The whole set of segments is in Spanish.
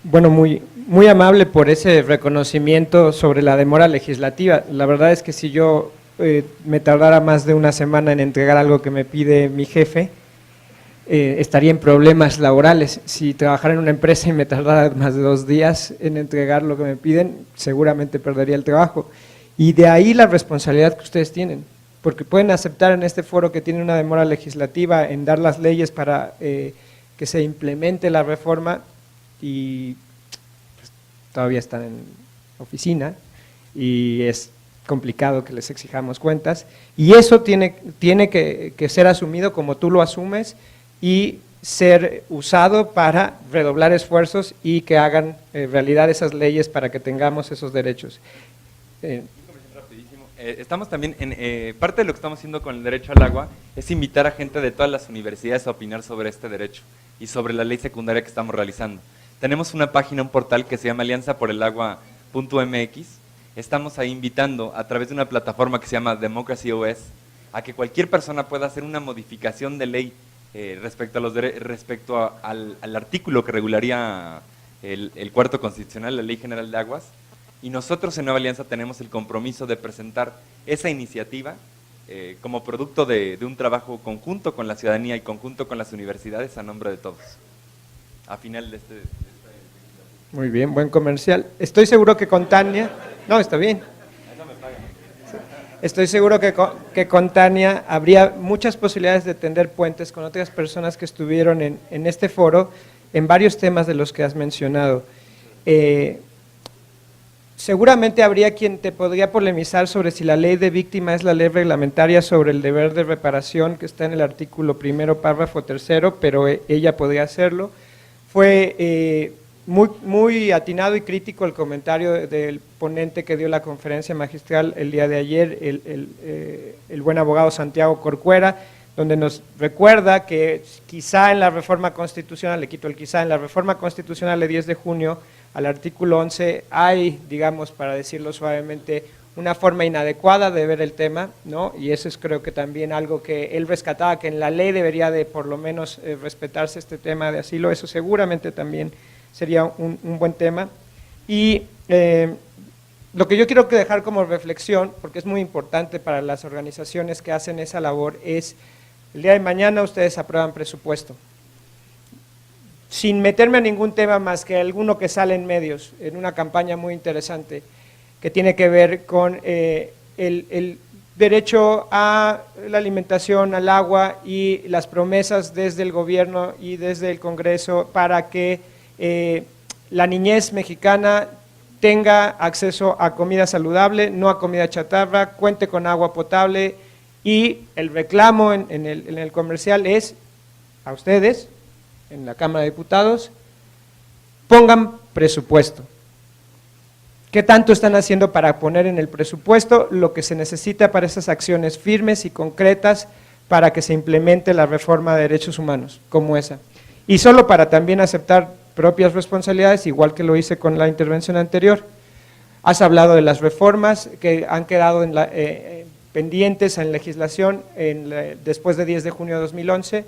Bueno, muy amable por ese reconocimiento sobre la demora legislativa. La verdad es que si yo me tardara más de una semana en entregar algo que me pide mi jefe, estaría en problemas laborales. Si trabajara en una empresa y me tardara más de 2 días en entregar lo que me piden, seguramente perdería el trabajo. Y de ahí la responsabilidad que ustedes tienen, porque pueden aceptar en este foro que tiene una demora legislativa en dar las leyes para que se implemente la reforma y pues, todavía están en oficina y es complicado que les exijamos cuentas, y eso tiene que ser asumido como tú lo asumes y ser usado para redoblar esfuerzos y que hagan realidad esas leyes para que tengamos esos derechos. Estamos también parte de lo que estamos haciendo con el derecho al agua es invitar a gente de todas las universidades a opinar sobre este derecho y sobre la ley secundaria que estamos realizando. Tenemos una página, un portal que se llama alianzaporelagua.mx. Estamos ahí invitando a través de una plataforma que se llama Democracy OS a que cualquier persona pueda hacer una modificación de ley respecto al artículo que regularía el cuarto constitucional, la Ley General de Aguas. Y nosotros en Nueva Alianza tenemos el compromiso de presentar esa iniciativa como producto de un trabajo conjunto con la ciudadanía y conjunto con las universidades a nombre de todos. A final de este Muy bien, buen comercial. Estoy seguro que con Tania… No, está bien. Estoy seguro que con Tania habría muchas posibilidades de tender puentes con otras personas que estuvieron en este foro en varios temas de los que has mencionado. Seguramente habría quien te podría polemizar sobre si la ley de víctima es la ley reglamentaria sobre el deber de reparación que está en el artículo 1, párrafo 3, pero ella podría hacerlo. Fue muy atinado y crítico el comentario del ponente que dio la conferencia magistral el día de ayer, el buen abogado Santiago Corcuera, donde nos recuerda que quizá en la reforma constitucional, le quito el quizá, en la reforma constitucional de 10 de junio, al artículo 11 hay, digamos, para decirlo suavemente, una forma inadecuada de ver el tema, ¿no? Y eso es creo que también algo que él rescataba, que en la ley debería de por lo menos respetarse este tema de asilo, eso seguramente también sería un buen tema. Y lo que yo quiero dejar como reflexión, porque es muy importante para las organizaciones que hacen esa labor, es el día de mañana ustedes aprueban presupuesto. Sin meterme a ningún tema más que alguno que sale en medios, en una campaña muy interesante, que tiene que ver con el derecho a la alimentación, al agua y las promesas desde el gobierno y desde el Congreso para que la niñez mexicana tenga acceso a comida saludable, no a comida chatarra, cuente con agua potable, y el reclamo en el comercial es a ustedes, en la Cámara de Diputados, pongan presupuesto. ¿Qué tanto están haciendo para poner en el presupuesto lo que se necesita para esas acciones firmes y concretas para que se implemente la reforma de derechos humanos como esa? Y solo para también aceptar propias responsabilidades, igual que lo hice con la intervención anterior. Has hablado de las reformas que han quedado pendientes en legislación después de 10 de junio de 2011.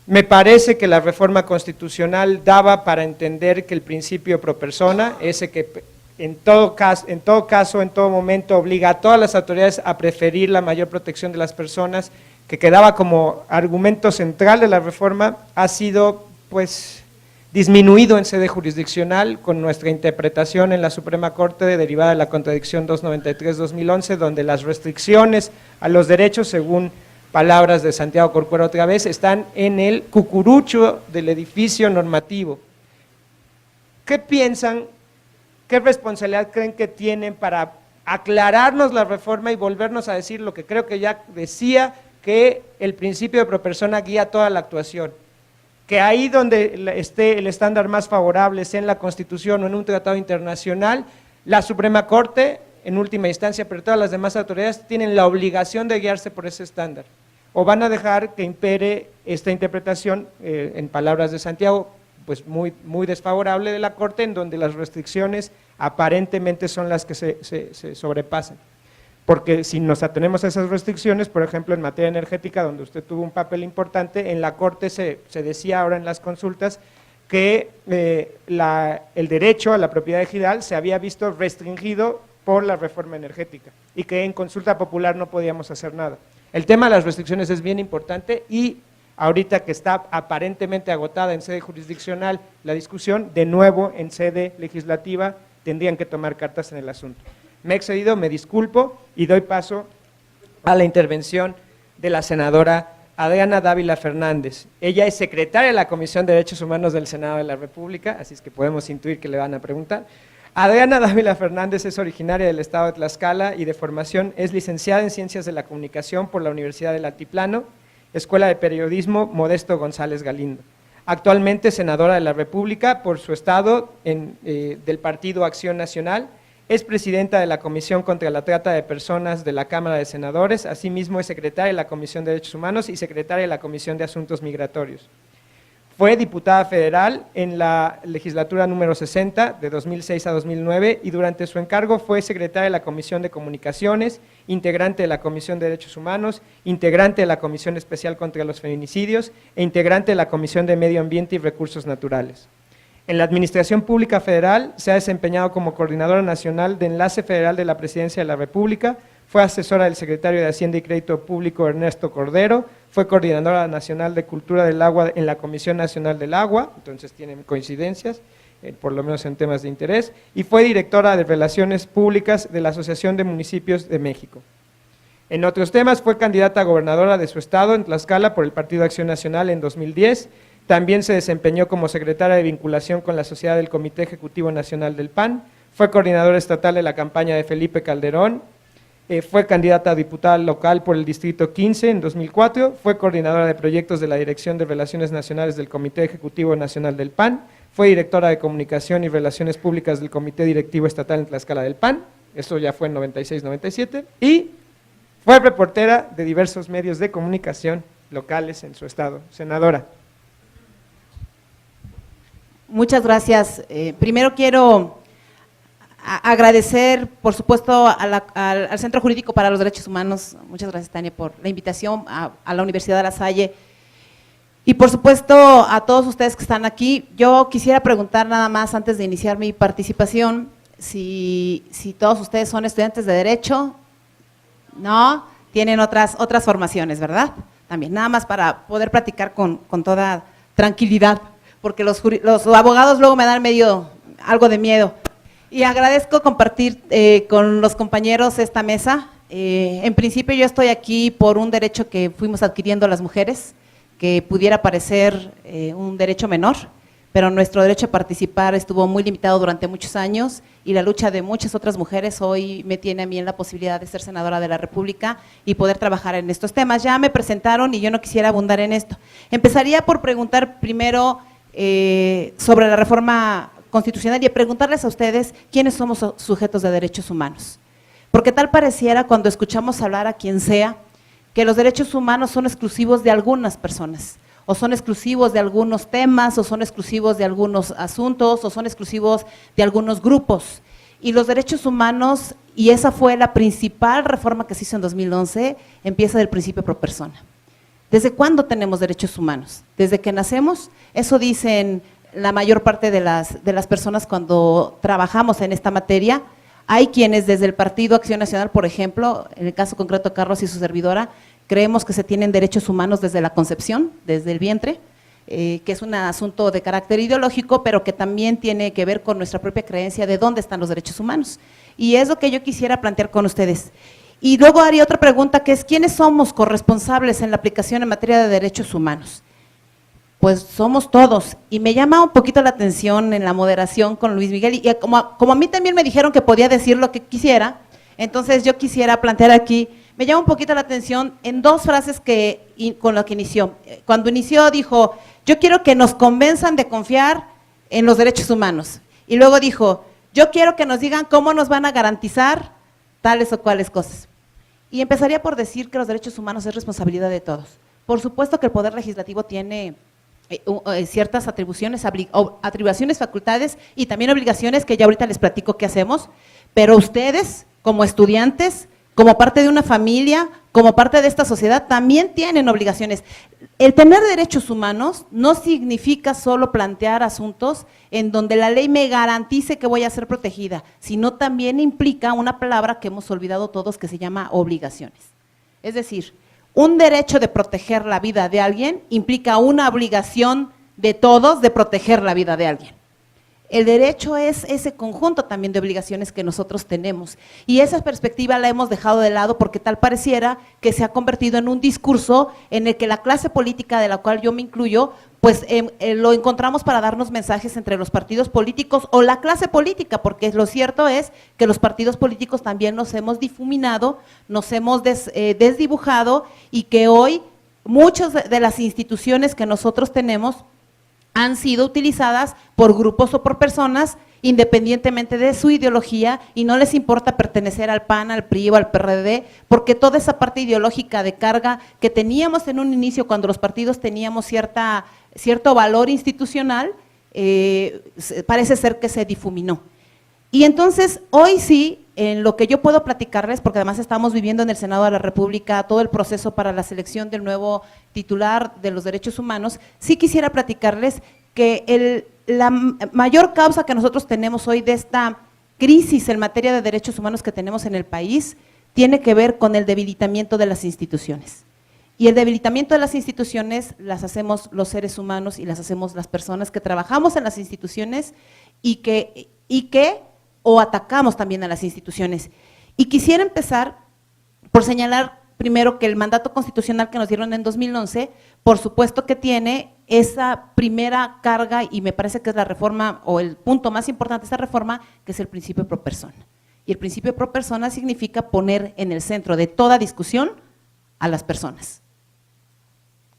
Me parece que la reforma constitucional daba para entender que el principio pro persona, ese que en todo caso, en todo momento obliga a todas las autoridades a preferir la mayor protección de las personas, que quedaba como argumento central de la reforma, ha sido pues disminuido en sede jurisdiccional con nuestra interpretación en la Suprema Corte derivada de la contradicción 293-2011, donde las restricciones a los derechos, según palabras de Santiago Corcuera otra vez, están en el cucurucho del edificio normativo. ¿Qué piensan, qué responsabilidad creen que tienen para aclararnos la reforma y volvernos a decir lo que creo que ya decía, que el principio de pro persona guía toda la actuación? Que ahí donde esté el estándar más favorable, sea en la Constitución o en un tratado internacional, la Suprema Corte, en última instancia, pero todas las demás autoridades tienen la obligación de guiarse por ese estándar, o van a dejar que impere esta interpretación, en palabras de Santiago, pues muy desfavorable de la Corte, en donde las restricciones aparentemente son las que se sobrepasan. Porque si nos atenemos a esas restricciones, por ejemplo, en materia energética, donde usted tuvo un papel importante, en la Corte se decía ahora en las consultas que el derecho a la propiedad ejidal se había visto restringido por la reforma energética y que en consulta popular no podíamos hacer nada. El tema de las restricciones es bien importante y ahorita que está aparentemente agotada en sede jurisdiccional la discusión, de nuevo en sede legislativa tendrían que tomar cartas en el asunto. Me he excedido, me disculpo y doy paso a la intervención de la senadora Adriana Dávila Fernández. Ella es secretaria de la Comisión de Derechos Humanos del Senado de la República, así es que podemos intuir que le van a preguntar. Adriana Dávila Fernández es originaria del estado de Tlaxcala y de formación es licenciada en Ciencias de la Comunicación por la Universidad del Altiplano, Escuela de Periodismo Modesto González Galindo. Actualmente senadora de la República por su estado del Partido Acción Nacional, es presidenta de la Comisión contra la Trata de Personas de la Cámara de Senadores, asimismo es secretaria de la Comisión de Derechos Humanos y secretaria de la Comisión de Asuntos Migratorios. Fue diputada federal en la legislatura número 60 de 2006 a 2009 y durante su encargo fue secretaria de la Comisión de Comunicaciones, integrante de la Comisión de Derechos Humanos, integrante de la Comisión Especial contra los Feminicidios e integrante de la Comisión de Medio Ambiente y Recursos Naturales. En la Administración Pública Federal se ha desempeñado como Coordinadora Nacional de Enlace Federal de la Presidencia de la República, fue asesora del Secretario de Hacienda y Crédito Público Ernesto Cordero, fue Coordinadora Nacional de Cultura del Agua en la Comisión Nacional del Agua, entonces tienen coincidencias, por lo menos en temas de interés, y fue directora de Relaciones Públicas de la Asociación de Municipios de México. En otros temas fue candidata a gobernadora de su estado en Tlaxcala por el Partido Acción Nacional en 2010, también se desempeñó como secretaria de vinculación con la sociedad del Comité Ejecutivo Nacional del PAN, fue coordinadora estatal de la campaña de Felipe Calderón, fue candidata a diputada local por el Distrito 15 en 2004, fue coordinadora de proyectos de la Dirección de Relaciones Nacionales del Comité Ejecutivo Nacional del PAN, fue directora de Comunicación y Relaciones Públicas del Comité Directivo Estatal en Tlaxcala del PAN, eso ya fue en 96-97, y fue reportera de diversos medios de comunicación locales en su estado. Senadora. Muchas gracias. Primero quiero agradecer, por supuesto, al Centro Jurídico para los Derechos Humanos, muchas gracias, Tania, por la invitación, a la Universidad de La Salle, y por supuesto a todos ustedes que están aquí. Yo quisiera preguntar nada más, antes de iniciar mi participación, si todos ustedes son estudiantes de Derecho, ¿no? Tienen otras formaciones, ¿verdad? También, nada más para poder platicar con toda tranquilidad, porque los abogados luego me dan algo de miedo. Y agradezco compartir con los compañeros esta mesa. En principio yo estoy aquí por un derecho que fuimos adquiriendo las mujeres, que pudiera parecer un derecho menor, pero nuestro derecho a participar estuvo muy limitado durante muchos años y la lucha de muchas otras mujeres hoy me tiene a mí en la posibilidad de ser senadora de la República y poder trabajar en estos temas. Ya me presentaron y yo no quisiera abundar en esto. Empezaría por preguntar primero sobre la reforma constitucional y preguntarles a ustedes quiénes somos sujetos de derechos humanos. Porque tal pareciera cuando escuchamos hablar a quien sea que los derechos humanos son exclusivos de algunas personas, o son exclusivos de algunos temas, o son exclusivos de algunos asuntos, o son exclusivos de algunos grupos. Y los derechos humanos, y esa fue la principal reforma que se hizo en 2011, empieza del principio pro persona. ¿Desde cuándo tenemos derechos humanos? ¿Desde que nacemos? Eso dicen la mayor parte de las personas cuando trabajamos en esta materia. Hay quienes desde el Partido Acción Nacional, por ejemplo, en el caso concreto de Carlos y su servidora, creemos que se tienen derechos humanos desde la concepción, desde el vientre, que es un asunto de carácter ideológico, pero que también tiene que ver con nuestra propia creencia de dónde están los derechos humanos. Y es lo que yo quisiera plantear con ustedes. Y luego haría otra pregunta que es, ¿quiénes somos corresponsables en la aplicación en materia de derechos humanos? Pues somos todos, y me llama un poquito la atención en la moderación con Luis Miguel, y como a mí también me dijeron que podía decir lo que quisiera, entonces yo quisiera plantear aquí, me llama un poquito la atención en dos frases con lo que inició. Cuando inició dijo, yo quiero que nos convenzan de confiar en los derechos humanos, y luego dijo, yo quiero que nos digan cómo nos van a garantizar tales o cuales cosas. Y empezaría por decir que los derechos humanos es responsabilidad de todos. Por supuesto que el Poder Legislativo tiene ciertas atribuciones, facultades y también obligaciones que ya ahorita les platico qué hacemos, pero ustedes como estudiantes, como parte de una familia, como parte de esta sociedad, también tienen obligaciones. El tener derechos humanos no significa solo plantear asuntos en donde la ley me garantice que voy a ser protegida, sino también implica una palabra que hemos olvidado todos que se llama obligaciones. Es decir, un derecho de proteger la vida de alguien implica una obligación de todos de proteger la vida de alguien. El derecho es ese conjunto también de obligaciones que nosotros tenemos y esa perspectiva la hemos dejado de lado porque tal pareciera que se ha convertido en un discurso en el que la clase política de la cual yo me incluyo, pues lo encontramos para darnos mensajes entre los partidos políticos o la clase política, porque lo cierto es que los partidos políticos también nos hemos difuminado, nos hemos desdibujado y que hoy muchas de las instituciones que nosotros tenemos han sido utilizadas por grupos o por personas independientemente de su ideología y no les importa pertenecer al PAN, al PRI o al PRD, porque toda esa parte ideológica de carga que teníamos en un inicio cuando los partidos teníamos cierto valor institucional, parece ser que se difuminó. Y entonces, hoy sí, en lo que yo puedo platicarles, porque además estamos viviendo en el Senado de la República todo el proceso para la selección del nuevo titular de los derechos humanos, sí quisiera platicarles que la mayor causa que nosotros tenemos hoy de esta crisis en materia de derechos humanos que tenemos en el país tiene que ver con el debilitamiento de las instituciones. Y el debilitamiento de las instituciones las hacemos los seres humanos y las hacemos las personas que trabajamos en las instituciones o atacamos también a las instituciones. Y quisiera empezar por señalar primero que el mandato constitucional que nos dieron en 2011, por supuesto que tiene esa primera carga y me parece que es la reforma o el punto más importante de esta reforma, que es el principio pro persona. Y el principio pro persona significa poner en el centro de toda discusión a las personas.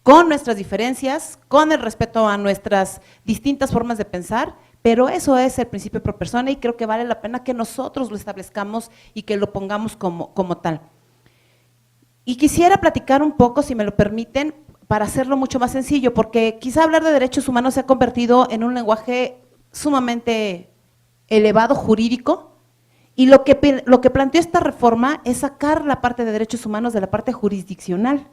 Con nuestras diferencias, con el respeto a nuestras distintas formas de pensar, pero eso es el principio pro persona y creo que vale la pena que nosotros lo establezcamos y que lo pongamos como tal. Y quisiera platicar un poco, si me lo permiten, para hacerlo mucho más sencillo, porque quizá hablar de derechos humanos se ha convertido en un lenguaje sumamente elevado jurídico y lo que planteó esta reforma es sacar la parte de derechos humanos de la parte jurisdiccional.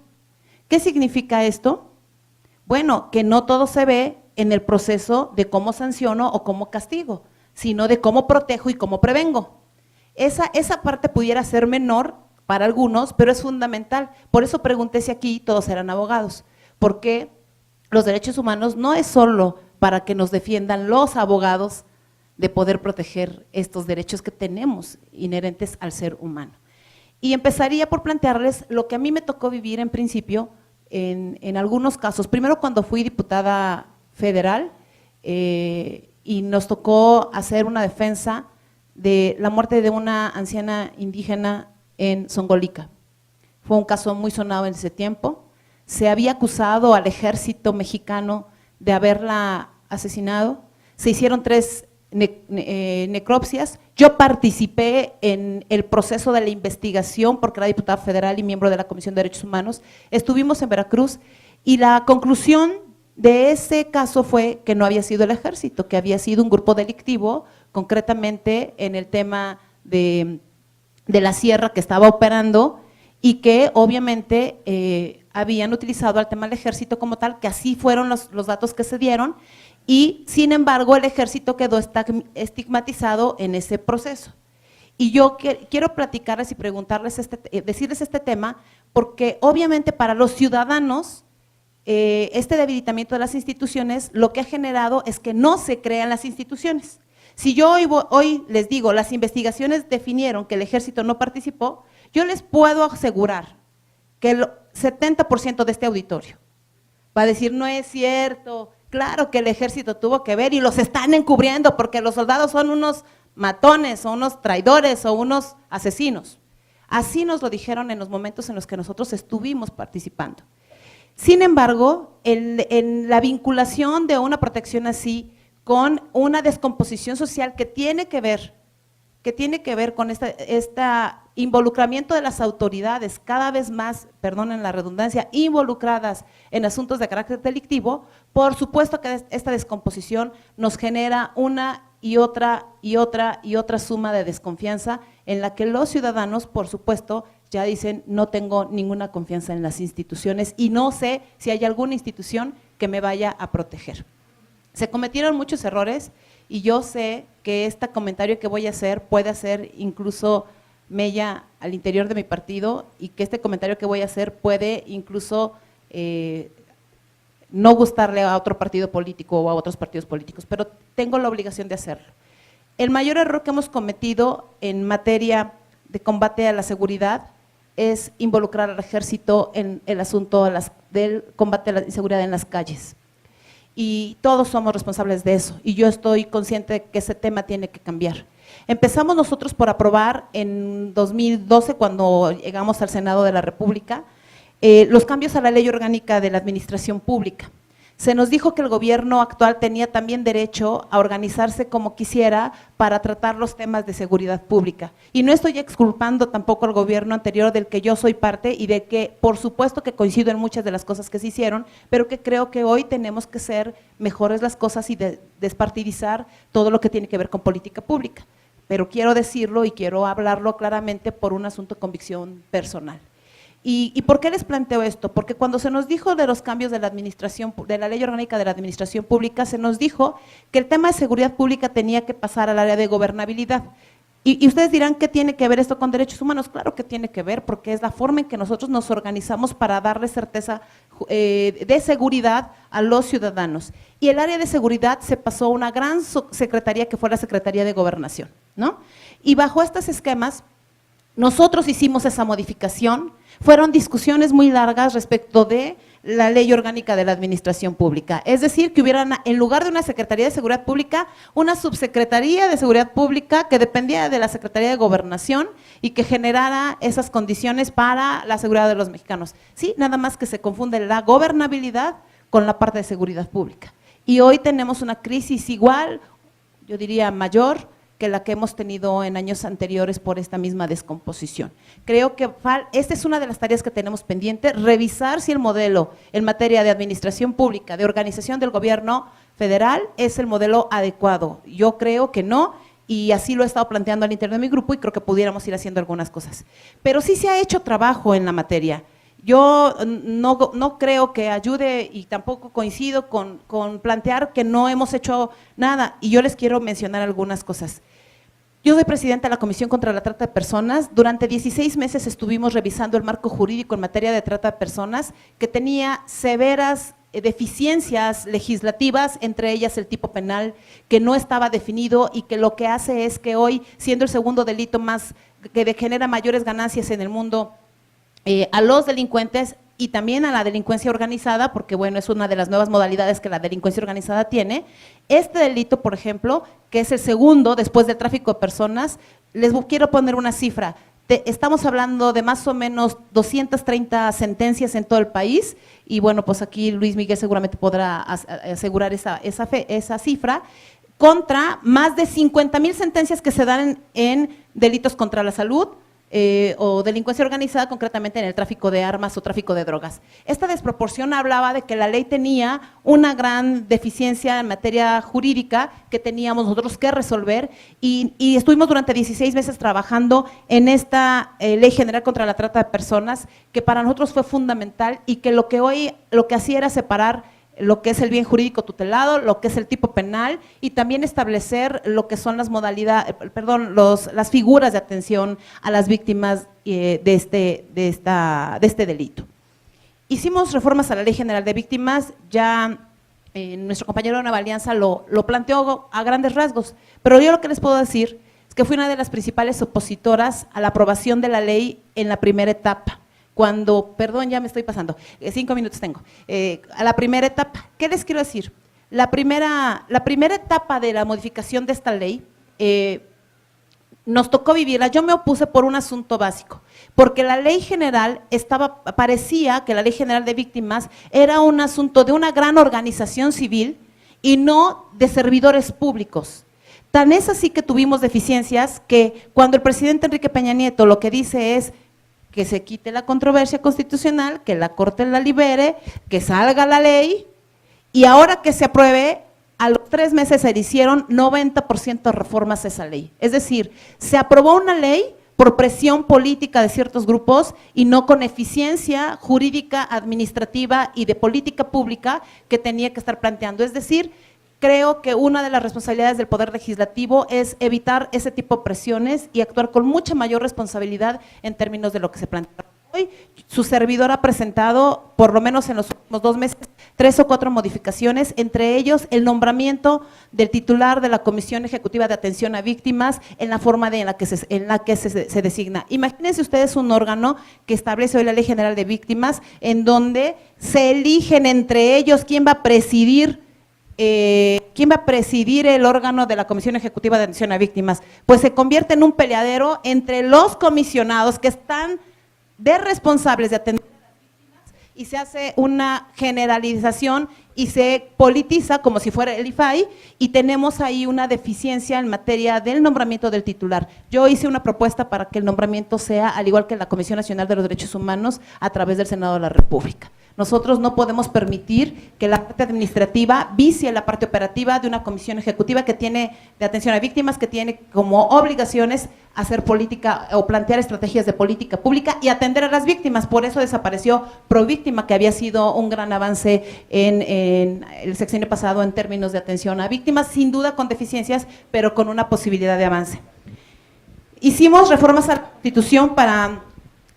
¿Qué significa esto? Bueno, que no todo se ve en el proceso de cómo sanciono o cómo castigo, sino de cómo protejo y cómo prevengo. Esa parte pudiera ser menor para algunos, pero es fundamental. Por eso pregunté si aquí todos eran abogados, porque los derechos humanos no es solo para que nos defiendan los abogados de poder proteger estos derechos que tenemos inherentes al ser humano. Y empezaría por plantearles lo que a mí me tocó vivir en principio en algunos casos. Primero cuando fui diputada federal y nos tocó hacer una defensa de la muerte de una anciana indígena en Zongolica. Fue un caso muy sonado en ese tiempo. Se había acusado al ejército mexicano de haberla asesinado. Se hicieron 3 necropsias. Yo participé en el proceso de la investigación porque era diputada federal y miembro de la Comisión de Derechos Humanos. Estuvimos en Veracruz y la conclusión de ese caso fue que no había sido el ejército, que había sido un grupo delictivo, concretamente en el tema de la sierra que estaba operando y que obviamente habían utilizado al tema del ejército como tal, que así fueron los datos que se dieron y sin embargo el ejército quedó estigmatizado en ese proceso. Y yo quiero platicarles y preguntarles, decirles este tema, porque obviamente para los ciudadanos este debilitamiento de las instituciones lo que ha generado es que no se crean las instituciones. Si yo hoy les digo, las investigaciones definieron que el ejército no participó, yo les puedo asegurar que el 70% de este auditorio va a decir, no es cierto, claro que el ejército tuvo que ver y los están encubriendo porque los soldados son unos matones o unos traidores o unos asesinos. Así nos lo dijeron en los momentos en los que nosotros estuvimos participando. Sin embargo, en la vinculación de una protección así, con una descomposición social que tiene que ver con este involucramiento de las autoridades cada vez más, perdonen la redundancia, involucradas en asuntos de carácter delictivo, por supuesto que esta descomposición nos genera una y otra suma de desconfianza en la que los ciudadanos, por supuesto, ya dicen, no tengo ninguna confianza en las instituciones y no sé si hay alguna institución que me vaya a proteger. Se cometieron muchos errores y yo sé que este comentario que voy a hacer puede hacer incluso mella al interior de mi partido y que este comentario que voy a hacer puede incluso no gustarle a otro partido político o a otros partidos políticos, pero tengo la obligación de hacerlo. El mayor error que hemos cometido en materia de combate a la seguridad es involucrar al ejército en el asunto del combate a la inseguridad en las calles. Y todos somos responsables de eso, y yo estoy consciente de que ese tema tiene que cambiar. Empezamos nosotros por aprobar en 2012, cuando llegamos al Senado de la República, los cambios a la Ley Orgánica de la Administración Pública. Se nos dijo que el gobierno actual tenía también derecho a organizarse como quisiera para tratar los temas de seguridad pública. Y no estoy exculpando tampoco al gobierno anterior del que yo soy parte y de que por supuesto que coincido en muchas de las cosas que se hicieron, pero que creo que hoy tenemos que ser mejores las cosas y despartidizar todo lo que tiene que ver con política pública. Pero quiero decirlo y quiero hablarlo claramente por un asunto de convicción personal. ¿Y por qué les planteo esto? Porque cuando se nos dijo de los cambios de la administración, de la Ley Orgánica de la Administración Pública, se nos dijo que el tema de seguridad pública tenía que pasar al área de gobernabilidad. Y ustedes dirán, ¿qué tiene que ver esto con derechos humanos? Claro que tiene que ver, porque es la forma en que nosotros nos organizamos para darle certeza de seguridad a los ciudadanos. Y el área de seguridad se pasó a una gran secretaría que fue la Secretaría de Gobernación, ¿no? Y bajo estos esquemas, nosotros hicimos esa modificación. Fueron discusiones muy largas respecto de la Ley Orgánica de la Administración Pública, es decir, que hubiera en lugar de una Secretaría de Seguridad Pública, una Subsecretaría de Seguridad Pública que dependía de la Secretaría de Gobernación y que generara esas condiciones para la seguridad de los mexicanos. Sí, nada más que se confunde la gobernabilidad con la parte de seguridad pública. Y hoy tenemos una crisis igual, yo diría mayor, que la que hemos tenido en años anteriores por esta misma descomposición. Creo que esta es una de las tareas que tenemos pendiente, revisar si el modelo en materia de administración pública, de organización del gobierno federal, es el modelo adecuado. Yo creo que no, y así lo he estado planteando al interior de mi grupo y creo que pudiéramos ir haciendo algunas cosas. Pero sí se ha hecho trabajo en la materia. Yo no creo que ayude y tampoco coincido con plantear que no hemos hecho nada, y yo les quiero mencionar algunas cosas. Yo soy presidenta de la Comisión contra la Trata de Personas. Durante 16 meses estuvimos revisando el marco jurídico en materia de trata de personas, que tenía severas deficiencias legislativas, entre ellas el tipo penal, que no estaba definido y que lo que hace es que hoy, siendo el segundo delito más que genera mayores ganancias en el mundo, a los delincuentes y también a la delincuencia organizada, porque bueno, es una de las nuevas modalidades que la delincuencia organizada tiene. Este delito, por ejemplo, que es el segundo después del tráfico de personas, les quiero poner una cifra. Estamos hablando de más o menos 230 sentencias en todo el país, y bueno, pues aquí Luis Miguel seguramente podrá asegurar esa cifra, contra más de 50,000 sentencias que se dan en delitos contra la salud, o delincuencia organizada, concretamente en el tráfico de armas o tráfico de drogas. Esta desproporción hablaba de que la ley tenía una gran deficiencia en materia jurídica que teníamos nosotros que resolver, y estuvimos durante 16 meses trabajando en esta Ley General contra la Trata de Personas, que para nosotros fue fundamental y que lo que hacía era separar lo que es el bien jurídico tutelado, lo que es el tipo penal, y también establecer lo que son las modalidades, las figuras de atención a las víctimas de este delito. Hicimos reformas a la Ley General de Víctimas, ya nuestro compañero de Nueva Alianza lo planteó a grandes rasgos, pero yo lo que les puedo decir es que fui una de las principales opositoras a la aprobación de la ley en la primera etapa. Perdón, ya me estoy pasando, 5 minutos tengo, a la primera etapa. ¿Qué les quiero decir? La primera etapa de la modificación de esta ley, nos tocó vivirla. Yo me opuse por un asunto básico, porque la ley general parecía que la Ley General de Víctimas era un asunto de una gran organización civil y no de servidores públicos. Tan es así que tuvimos deficiencias que cuando el presidente Enrique Peña Nieto lo que dice es que se quite la controversia constitucional, que la Corte la libere, que salga la ley, y ahora que se apruebe, a los 3 meses se le hicieron 90% de reformas a esa ley. Es decir, se aprobó una ley por presión política de ciertos grupos y no con eficiencia jurídica, administrativa y de política pública que tenía que estar planteando. Es decir, creo que una de las responsabilidades del Poder Legislativo es evitar ese tipo de presiones y actuar con mucha mayor responsabilidad en términos de lo que se plantea. Hoy, su servidor ha presentado, por lo menos en los últimos 2 meses, 3 o 4 modificaciones, entre ellos el nombramiento del titular de la Comisión Ejecutiva de Atención a Víctimas en la forma en la que se designa. Imagínense ustedes un órgano que establece hoy la Ley General de Víctimas, en donde se eligen entre ellos quién va a presidir el órgano de la Comisión Ejecutiva de Atención a Víctimas. Pues se convierte en un peleadero entre los comisionados que están de responsables de atender a las víctimas y se hace una generalización y se politiza como si fuera el IFAI y tenemos ahí una deficiencia en materia del nombramiento del titular. Yo hice una propuesta para que el nombramiento sea, al igual que la Comisión Nacional de los Derechos Humanos, a través del Senado de la República. Nosotros no podemos permitir que la parte administrativa vicie la parte operativa de una comisión ejecutiva que tiene de atención a víctimas, que tiene como obligaciones hacer política o plantear estrategias de política pública y atender a las víctimas. Por eso desapareció Províctima, que había sido un gran avance en el sexenio pasado en términos de atención a víctimas, sin duda con deficiencias, pero con una posibilidad de avance. Hicimos reformas a la Constitución para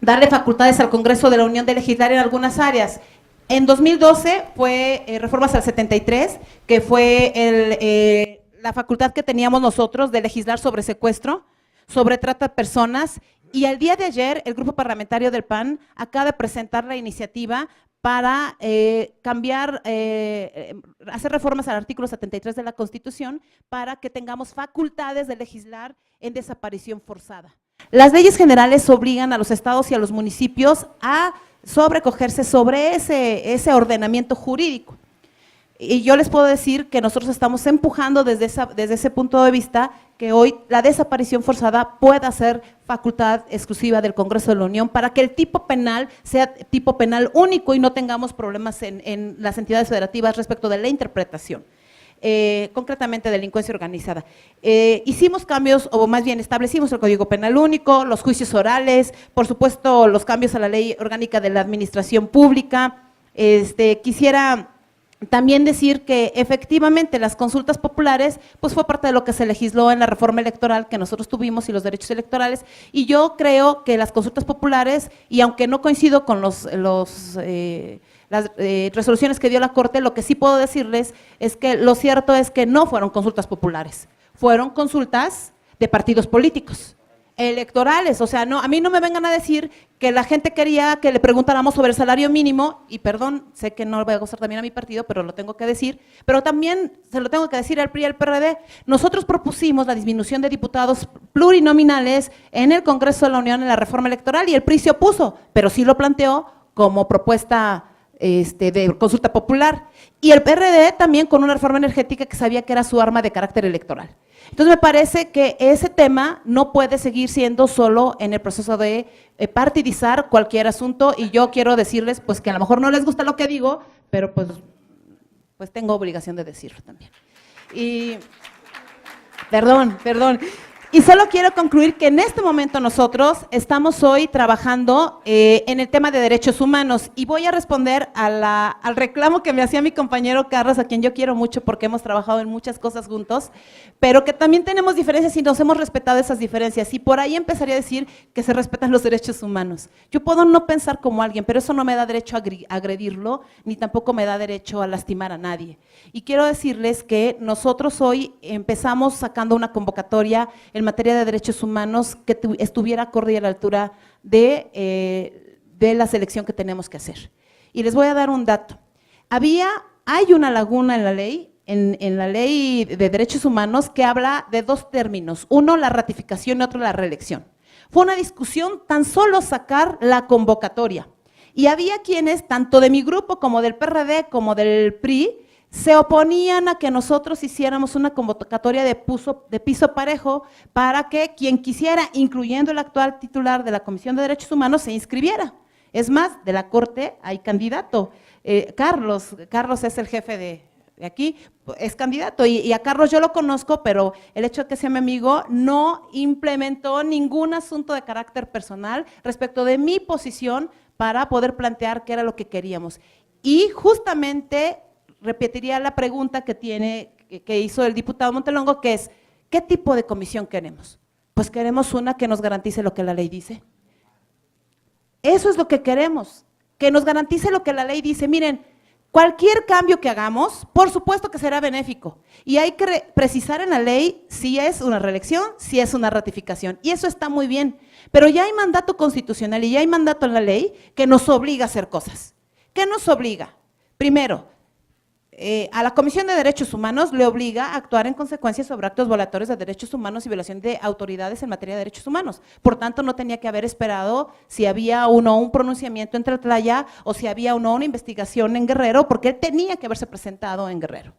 darle facultades al Congreso de la Unión de legislar en algunas áreas. En 2012 fue reformas al 73, que fue la facultad que teníamos nosotros de legislar sobre secuestro, sobre trata de personas, y el día de ayer el Grupo Parlamentario del PAN acaba de presentar la iniciativa para hacer reformas al artículo 73 de la Constitución para que tengamos facultades de legislar en desaparición forzada. Las leyes generales obligan a los estados y a los municipios a sobrecogerse sobre ese ordenamiento jurídico. Y yo les puedo decir que nosotros estamos empujando desde ese punto de vista que hoy la desaparición forzada pueda ser facultad exclusiva del Congreso de la Unión para que el tipo penal sea tipo penal único y no tengamos problemas en las entidades federativas respecto de la interpretación. Concretamente delincuencia organizada. Hicimos cambios, o más bien establecimos el Código Penal único, los juicios orales, por supuesto los cambios a la Ley Orgánica de la Administración Pública. Quisiera también decir que efectivamente las consultas populares pues fue parte de lo que se legisló en la reforma electoral que nosotros tuvimos y los derechos electorales, y yo creo que las consultas populares, y aunque no coincido con las resoluciones que dio la Corte, lo que sí puedo decirles es que lo cierto es que no fueron consultas populares, fueron consultas de partidos políticos, electorales. O sea, no, a mí no me vengan a decir que la gente quería que le preguntáramos sobre el salario mínimo, y perdón, sé que no voy a gustar también a mi partido, pero lo tengo que decir, pero también se lo tengo que decir al PRI y al PRD. Nosotros propusimos la disminución de diputados plurinominales en el Congreso de la Unión en la reforma electoral y el PRI se opuso, pero sí lo planteó como propuesta de consulta popular, y el PRD también con una reforma energética que sabía que era su arma de carácter electoral. Entonces me parece que ese tema no puede seguir siendo solo en el proceso de partidizar cualquier asunto, y yo quiero decirles pues que a lo mejor no les gusta lo que digo, pero pues tengo obligación de decirlo también. Y perdón. Y solo quiero concluir que en este momento nosotros estamos hoy trabajando en el tema de derechos humanos, y voy a responder al reclamo que me hacía mi compañero Carlos, a quien yo quiero mucho porque hemos trabajado en muchas cosas juntos, pero que también tenemos diferencias y nos hemos respetado esas diferencias, y por ahí empezaría a decir que se respetan los derechos humanos. Yo puedo no pensar como alguien, pero eso no me da derecho a agredirlo, ni tampoco me da derecho a lastimar a nadie. Y quiero decirles que nosotros hoy empezamos sacando una convocatoria en materia de derechos humanos que estuviera acorde y a la altura de la selección que tenemos que hacer. Y les voy a dar un dato. Hay una laguna en la ley, en la ley de derechos humanos, que habla de 2 términos, uno la ratificación y otro la reelección. Fue una discusión tan solo sacar la convocatoria, y había quienes, tanto de mi grupo como del PRD como del PRI, se oponían a que nosotros hiciéramos una convocatoria de piso parejo para que quien quisiera, incluyendo el actual titular de la Comisión de Derechos Humanos, se inscribiera. Es más, de la Corte hay candidato. Carlos es el jefe de aquí, es candidato, y a Carlos yo lo conozco, pero el hecho de que sea mi amigo no implementó ningún asunto de carácter personal respecto de mi posición para poder plantear qué era lo que queríamos. Y justamente repetiría la pregunta que hizo el diputado Montelongo, que es, ¿qué tipo de comisión queremos? Pues queremos una que nos garantice lo que la ley dice. Eso es lo que queremos, que nos garantice lo que la ley dice. Miren, cualquier cambio que hagamos, por supuesto que será benéfico, y hay que precisar en la ley si es una reelección, si es una ratificación, y eso está muy bien, pero ya hay mandato constitucional y ya hay mandato en la ley que nos obliga a hacer cosas. ¿Qué nos obliga? Primero, a la Comisión de Derechos Humanos le obliga a actuar en consecuencia sobre actos violadores de derechos humanos y violación de autoridades en materia de derechos humanos. Por tanto, no tenía que haber esperado si había o no un pronunciamiento en Tlatlaya o si había o no una investigación en Guerrero, porque él tenía que haberse presentado en Guerrero.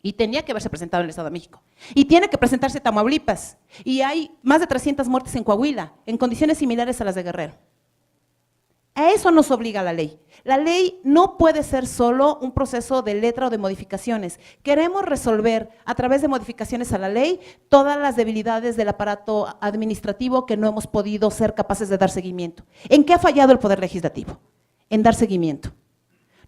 Y tenía que haberse presentado en el Estado de México. Y tiene que presentarse en Tamaulipas. Y hay más de 300 muertes en Coahuila, en condiciones similares a las de Guerrero. A eso nos obliga la ley. La ley no puede ser solo un proceso de letra o de modificaciones. Queremos resolver a través de modificaciones a la ley todas las debilidades del aparato administrativo que no hemos podido ser capaces de dar seguimiento. ¿En qué ha fallado el Poder Legislativo? En dar seguimiento.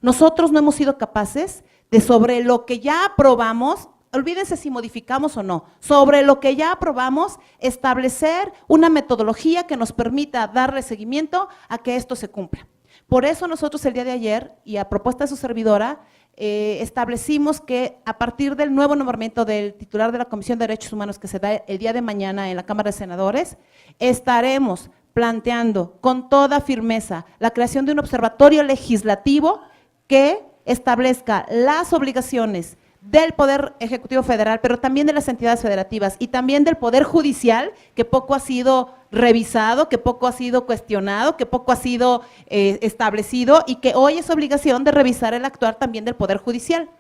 Nosotros no hemos sido capaces de, sobre lo que ya aprobamos, olvídense si modificamos o no, sobre lo que ya aprobamos, establecer una metodología que nos permita darle seguimiento a que esto se cumpla. Por eso nosotros el día de ayer, y a propuesta de su servidora, establecimos que a partir del nuevo nombramiento del titular de la Comisión de Derechos Humanos que se da el día de mañana en la Cámara de Senadores, estaremos planteando con toda firmeza la creación de un observatorio legislativo que establezca las obligaciones del Poder Ejecutivo Federal, pero también de las entidades federativas y también del Poder Judicial, que poco ha sido revisado, que poco ha sido cuestionado, que poco ha sido establecido y que hoy es obligación de revisar el actuar también del Poder Judicial.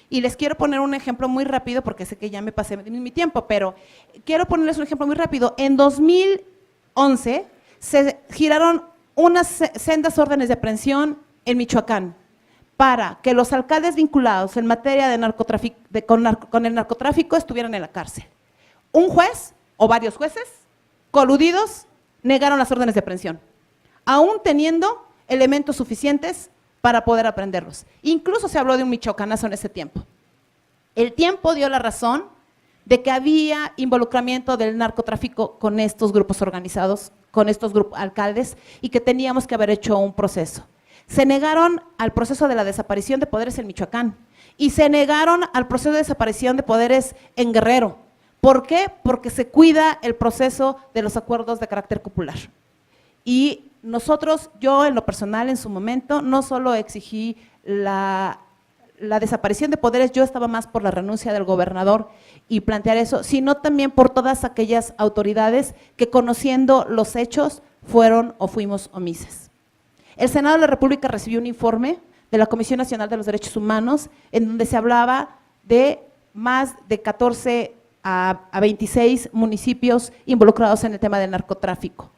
Y les quiero poner un ejemplo muy rápido, porque sé que ya me pasé mi tiempo, pero quiero ponerles un ejemplo muy rápido. En 2011 se giraron unas sendas órdenes de aprehensión en Michoacán, para que los alcaldes vinculados en materia de narcotráfico, con el narcotráfico estuvieran en la cárcel. Un juez o varios jueces coludidos negaron las órdenes de aprehensión, aún teniendo elementos suficientes para poder aprenderlos. Incluso se habló de un michoacanazo en ese tiempo. El tiempo dio la razón de que había involucramiento del narcotráfico con estos grupos organizados, con estos grupos alcaldes, y que teníamos que haber hecho un proceso. Se negaron al proceso de la desaparición de poderes en Michoacán y se negaron al proceso de desaparición de poderes en Guerrero. ¿Por qué? Porque se cuida el proceso de los acuerdos de carácter popular. Y nosotros, yo en lo personal en su momento, no solo exigí la desaparición de poderes, yo estaba más por la renuncia del gobernador y plantear eso, sino también por todas aquellas autoridades que conociendo los hechos fueron o fuimos omisas. El Senado de la República recibió un informe de la Comisión Nacional de los Derechos Humanos en donde se hablaba de más de 14 a 26 municipios involucrados en el tema del narcotráfico.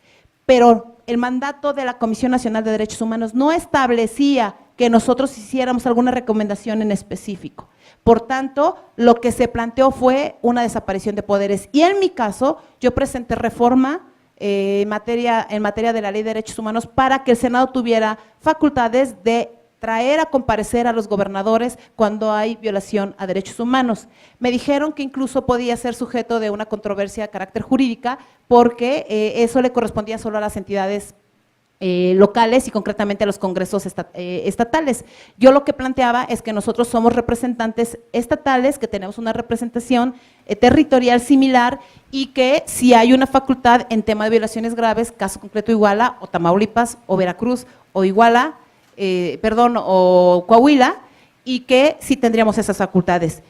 Pero el mandato de la Comisión Nacional de Derechos Humanos no establecía que nosotros hiciéramos alguna recomendación en específico. Por tanto, lo que se planteó fue una desaparición de poderes. Y en mi caso, yo presenté reforma en materia de la Ley de Derechos Humanos para que el Senado tuviera facultades de traer a comparecer a los gobernadores cuando hay violación a derechos humanos. Me dijeron que incluso podía ser sujeto de una controversia de carácter jurídica porque eso le correspondía solo a las entidades locales y concretamente a los congresos estatales. Yo lo que planteaba es que nosotros somos representantes estatales, que tenemos una representación territorial similar y que si hay una facultad en tema de violaciones graves, caso concreto Iguala o Tamaulipas o Veracruz o Iguala, o Coahuila, y que sí tendríamos esas facultades.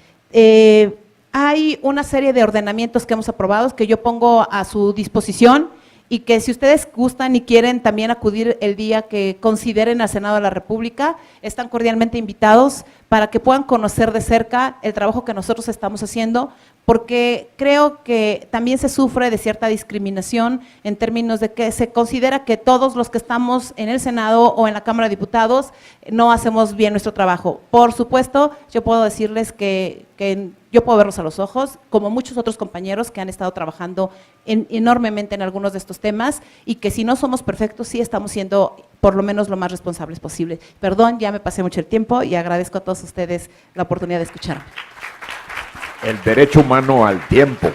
Hay una serie de ordenamientos que hemos aprobado que yo pongo a su disposición y que si ustedes gustan y quieren también acudir el día que consideren al Senado de la República, están cordialmente invitados para que puedan conocer de cerca el trabajo que nosotros estamos haciendo, porque creo que también se sufre de cierta discriminación en términos de que se considera que todos los que estamos en el Senado o en la Cámara de Diputados no hacemos bien nuestro trabajo. Por supuesto, yo puedo decirles que yo puedo verlos a los ojos, como muchos otros compañeros que han estado trabajando enormemente en algunos de estos temas, y que si no somos perfectos, sí estamos siendo por lo menos lo más responsables posible. Perdón, ya me pasé mucho el tiempo y agradezco a todos ustedes la oportunidad de escucharme. El derecho humano al tiempo.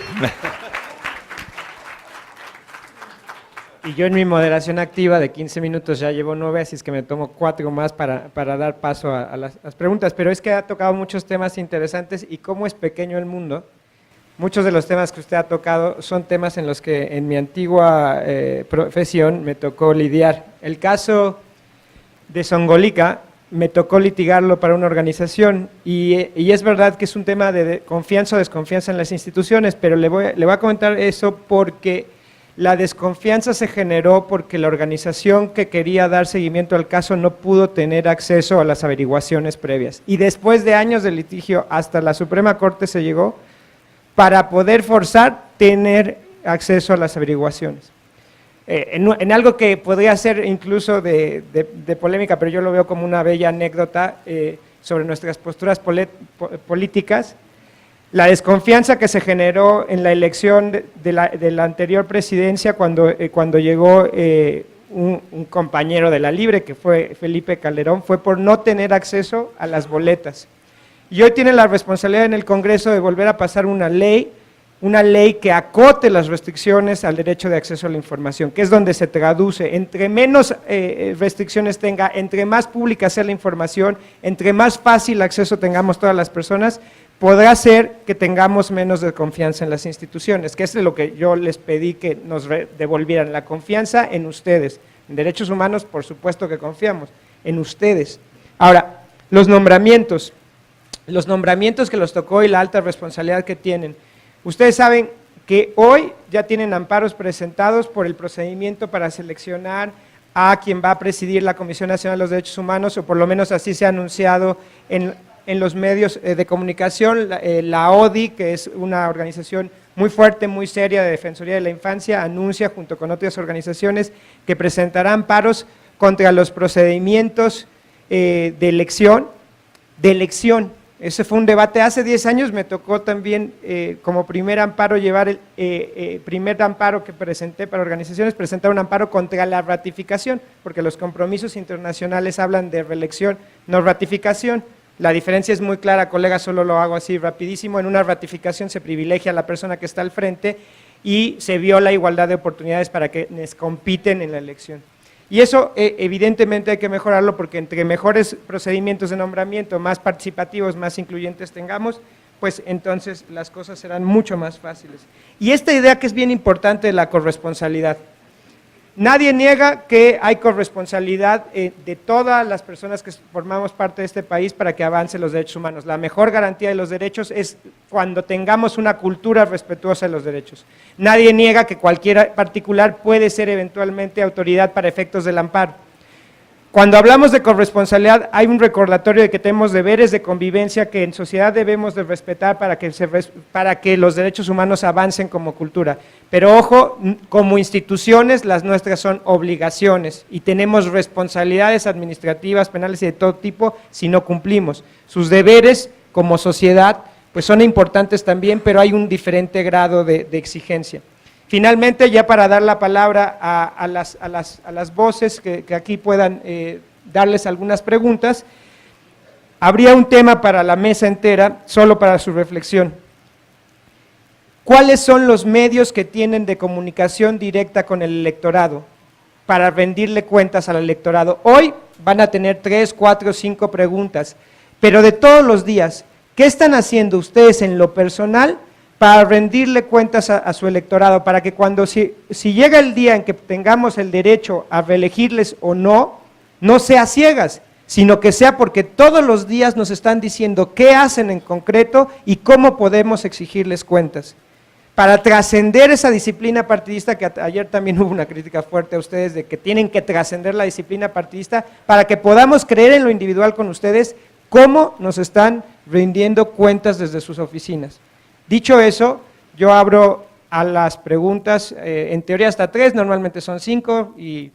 Y yo en mi moderación activa de 15 minutos ya llevo 9, así es que me tomo 4 más para dar paso a las preguntas. Pero es que ha tocado muchos temas interesantes y como es pequeño el mundo, muchos de los temas que usted ha tocado son temas en los que en mi antigua profesión me tocó lidiar. El caso de Zongolica me tocó litigarlo para una organización y es verdad que es un tema de confianza o desconfianza en las instituciones, pero le voy a comentar eso porque la desconfianza se generó porque la organización que quería dar seguimiento al caso no pudo tener acceso a las averiguaciones previas. Y después de años de litigio, hasta la Suprema Corte se llegó para poder forzar tener acceso a las averiguaciones. En algo que podría ser incluso de polémica, pero yo lo veo como una bella anécdota sobre nuestras posturas políticas, la desconfianza que se generó en la elección de la anterior presidencia cuando llegó un compañero de la Libre, que fue Felipe Calderón, fue por no tener acceso a las boletas. Y hoy tiene la responsabilidad en el Congreso de volver a pasar una ley que acote las restricciones al derecho de acceso a la información, que es donde se traduce, entre menos restricciones tenga, entre más pública sea la información, entre más fácil acceso tengamos todas las personas, podrá ser que tengamos menos de confianza en las instituciones, que es lo que yo les pedí que nos devolvieran, la confianza en ustedes. En derechos humanos, por supuesto que confiamos, en ustedes. Ahora, los nombramientos que los tocó y la alta responsabilidad que tienen. Ustedes saben que hoy ya tienen amparos presentados por el procedimiento para seleccionar a quien va a presidir la Comisión Nacional de los Derechos Humanos, o por lo menos así se ha anunciado en los medios de comunicación. La ODI, que es una organización muy fuerte, muy seria de Defensoría de la Infancia, anuncia junto con otras organizaciones que presentarán amparos contra los procedimientos de elección. Ese fue un debate, hace 10 años me tocó también como primer amparo llevar el primer amparo que presenté para organizaciones, presentar un amparo contra la ratificación, porque los compromisos internacionales hablan de reelección, no ratificación. La diferencia es muy clara, colega, solo lo hago así rapidísimo. En una ratificación se privilegia a la persona que está al frente y se viola igualdad de oportunidades para quienes compiten en la elección. Y eso evidentemente hay que mejorarlo, porque entre mejores procedimientos de nombramiento, más participativos, más incluyentes tengamos, pues entonces las cosas serán mucho más fáciles. Y esta idea que es bien importante de la corresponsabilidad. Nadie niega que hay corresponsabilidad de todas las personas que formamos parte de este país para que avancen los derechos humanos. La mejor garantía de los derechos es cuando tengamos una cultura respetuosa de los derechos. Nadie niega que cualquier particular puede ser eventualmente autoridad para efectos del amparo. Cuando hablamos de corresponsabilidad, hay un recordatorio de que tenemos deberes de convivencia que en sociedad debemos de respetar para que los derechos humanos avancen como cultura. Pero ojo, como instituciones, las nuestras son obligaciones y tenemos responsabilidades administrativas, penales y de todo tipo si no cumplimos. Sus deberes como sociedad pues son importantes también, pero hay un diferente grado de exigencia. Finalmente, ya para dar la palabra a las voces que aquí puedan darles algunas preguntas, habría un tema para la mesa entera, solo para su reflexión. ¿Cuáles son los medios que tienen de comunicación directa con el electorado para rendirle cuentas al electorado? Hoy van a tener 3, 4, 5 preguntas, pero de todos los días, ¿qué están haciendo ustedes en lo personal para rendirle cuentas a su electorado, para que cuando si llega el día en que tengamos el derecho a reelegirles o no, no sea ciegas, sino que sea porque todos los días nos están diciendo qué hacen en concreto y cómo podemos exigirles cuentas? para trascender esa disciplina partidista, que ayer también hubo una crítica fuerte a ustedes de que tienen que trascender la disciplina partidista, para que podamos creer en lo individual con ustedes, cómo nos están rindiendo cuentas desde sus oficinas. Dicho eso, yo abro a las preguntas, en teoría hasta 3, normalmente son 5, y